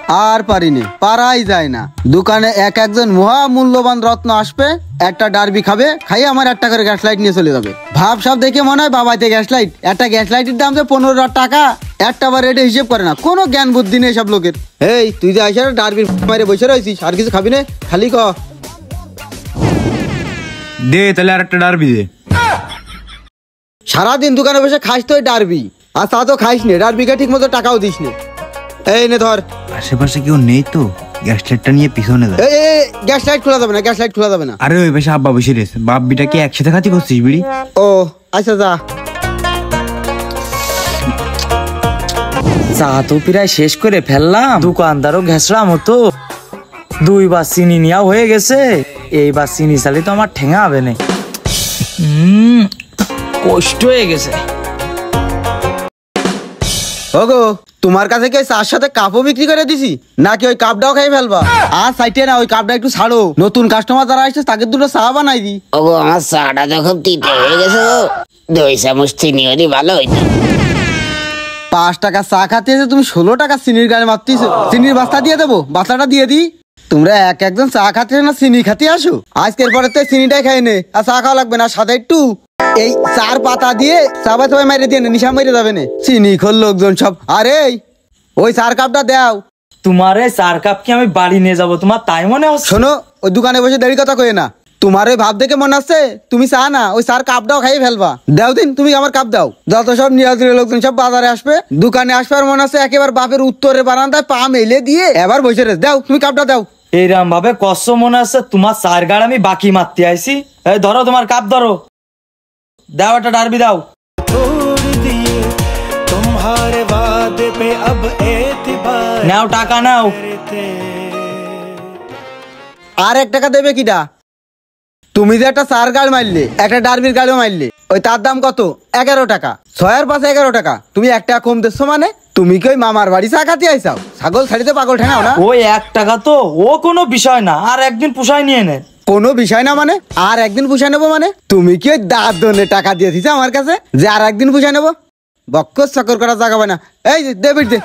আর পারিনি, পারাই যায় না। দোকানে একজন মহা মূল্যবান রত্ন আসবে, একটা ডারবি খাবে, খাইয়ে আমার একটা করে গ্যাস লাইট নিয়ে চলে যাবে। ভাব সব দেখে মনে হয় বাবাইতে গ্যাস লাইট। একটা গ্যাস লাইটের দাম যে 15 টাকা, একটা বার রেটে হিসেব করে না। কোনো জ্ঞান বুদ্ধি নেই সব লোকের। এই তুই যে আইসা ডারবির বাইরে বসে রয়েছিস, আর কিছু খাবি না? খালি ক দে তাহলে আর একটা ডারবি দে। সারাদিন দোকানে বসে খাইস তো ডারবি, আর তা তো খাইস নে, ডারবিকে ঠিক মতো টাকাও দিস নে। এই নে ধর। আশেপাশে কেউ নেই তো? গ্যাস লাইটটা নিয়ে পিছনে যা। এই গ্যাস লাইট খোলা যাবে না, গ্যাস লাইট খোলা যাবে না। আরে ওই পাশে আব্বা বসে রয়েছে। বাপ বিটা কি একসাথে খাতি করছিস বিড়ি? ও আচ্ছা যা। চা তো প্রায় শেষ করে ফেললাম, দোকানদারও ঘেঁচড়া মতো। 2 বার চিনি নেওয়া হয়ে গেছে, এইবার চিনি চালি তো আমার ঠেঙা হবে না। কষ্ট হয়ে গেছে। ওগো, তোমার কাছে কি চার সাথে কাপও বিক্রি করে দিছি, নাকি ওই কাপটাও খাই ফেলবা? আর সাইটে না, ওই কাপটা একটু ছাড়ো। নতুন কাস্টমার যারা আসছে তাকে দুটো চা বানাই দি। ওগো আমার চাটা তো খুব তিতে হয়ে গেছে গো, 2 চামচ চিনি হলে ভালো হইতো। 5 টাকা চা খাতে এসে তুমি 16 টাকা চিনির গায়ে মারতেছ। চিনির বাস্তা দিয়ে দেবো, বাস্তাটা দিয়ে দি। তোমরা একজন চা খাতে না চিনি খাতে আসো? আজকের পরে তো চিনিটাই খাই নে, আর চা খাওয়া লাগবে না। সাথে একটু এই চার পাতা দিয়ে সবাই সবাই মাইরে দিয়ে নিশা মেরে যাবে না। চিনি খোল লোকজন সব। আরে ওই চার কাপটা দাও। তোমার এই 4 কাপ কি আমি বাড়ি নিয়ে যাবো তোমার তাই মনে হচ্ছে? শোনো, ওই দোকানে বসে দেরি কথা কয়ে না। তোমার ওই ভাব দেখে মনে হচ্ছে তুমি চা না, ওই চার কাপটাও খাই ফেলবা। দাও দিন, তুমি আমার কাপ দাও। যত সব নিয়াজের লোকজন সব বাজারে আসবে, দোকানে আসবে, আর মনে হচ্ছে একেবারে বাপের উত্তরে বারান্দায় পা মেলে দিয়ে এবার বসে রেস। দাও তুমি কাপটা দাও। এইরাম ভাবে কষ্ট মনে আছে তোমার 4 গাড় আমি বাকি মারতে আইছি। এই ধরো তোমার কাপ ধরো, দাও একটা ডারবি দাও। নাও টাকা নাও। আর 1 টাকা দেবে কিটা? তুমি যে একটা চার গাড় মারলে, একটা ডারবির গাড়িও মারলে, ওই তার দাম কত? 11 টাকা। 6 আর 5 11 টাকা। তুমি 1 টাকা কম দিচ্ছ মানে? তুমি কি ওই মামার বাড়ি চা খাতে আইসাও? ছাগল ছাড়িতে পাগল ঠেঙাও না? ওই 1 টাকা তো ও কোনো বিষয় না, আর একদিন পুষায় নিয়ে নে। কোনো বিষয় না মানে? আর একদিন পুষায় নেবো মানে? তুমি কি ওই দাঁত টাকা দিয়ে দিছো আমার কাছে যে আর একদিন পুষায় নেবো? বক্কর চক্কর করা জায়গা পায় না। এই দে বিট দে,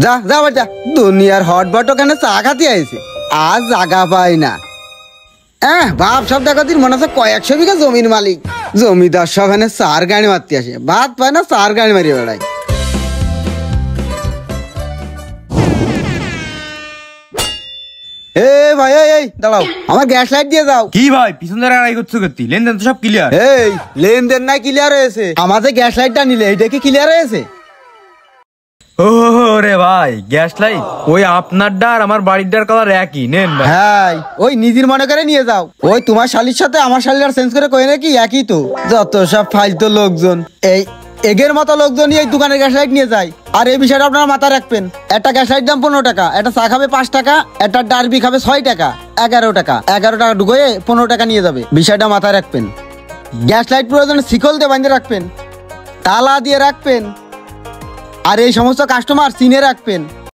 যা যা বাড়ি যা। দুনিয়ার হট বট ওখানে চা খাতে আইছে, আর জায়গা পাই না। বাপ সব দেখা দিন মনে হচ্ছে কয়েকশো বিঘা জমির মালিক। জমিদার সব এখানে চার গাড়ি মারতে আসে, ভাত পায় না, চার গাড়ি মারিয়ে বেড়ায়। ভাই এই দাঁড়াও, আমার গ্যাস লাইট দিয়ে যাও। কি ভাই পিছন ধরে আড়াই করছো? করতি লেনদেন তো সব ক্লিয়ার। এই লেনদেন নাই ক্লিয়ার হয়েছে? আমাদের গ্যাস লাইটটা নিলে এইটা কি ক্লিয়ার হয়েছে? ও রে ভাই, গ্যাস লাইট ওই আপনারটা আর আমার বাড়িটার কালার একই। নেন ভাই। হ্যাঁ, ওই নিজের মনে করে নিয়ে যাও। ওই তোমার শালির সাথে আমার শালির চেঞ্জ করে কই নাকি একই তো। যত সব ফালতু লোকজন, এই এগের মতো লোকজন এই দোকানের গ্যাস লাইট নিয়ে যায়। আর এই বিষয়টা আপনারা মাথায় রাখবেন। একটা গ্যাস লাইট দাম 15 টাকা, একটা চা খাবে 5 টাকা, একটা ডারবি খাবে 6 টাকা, 11 টাকা। 11 টাকা ঢুকিয়ে 15 টাকা নিয়ে যাবে। বিষয়টা মাথায় রাখবেন। গ্যাস লাইট প্রয়োজনে শিকল দিয়ে বাঁধে রাখবেন, তালা দিয়ে রাখবেন, আর এই সমস্ত কাস্টমার চিনে রাখবেন।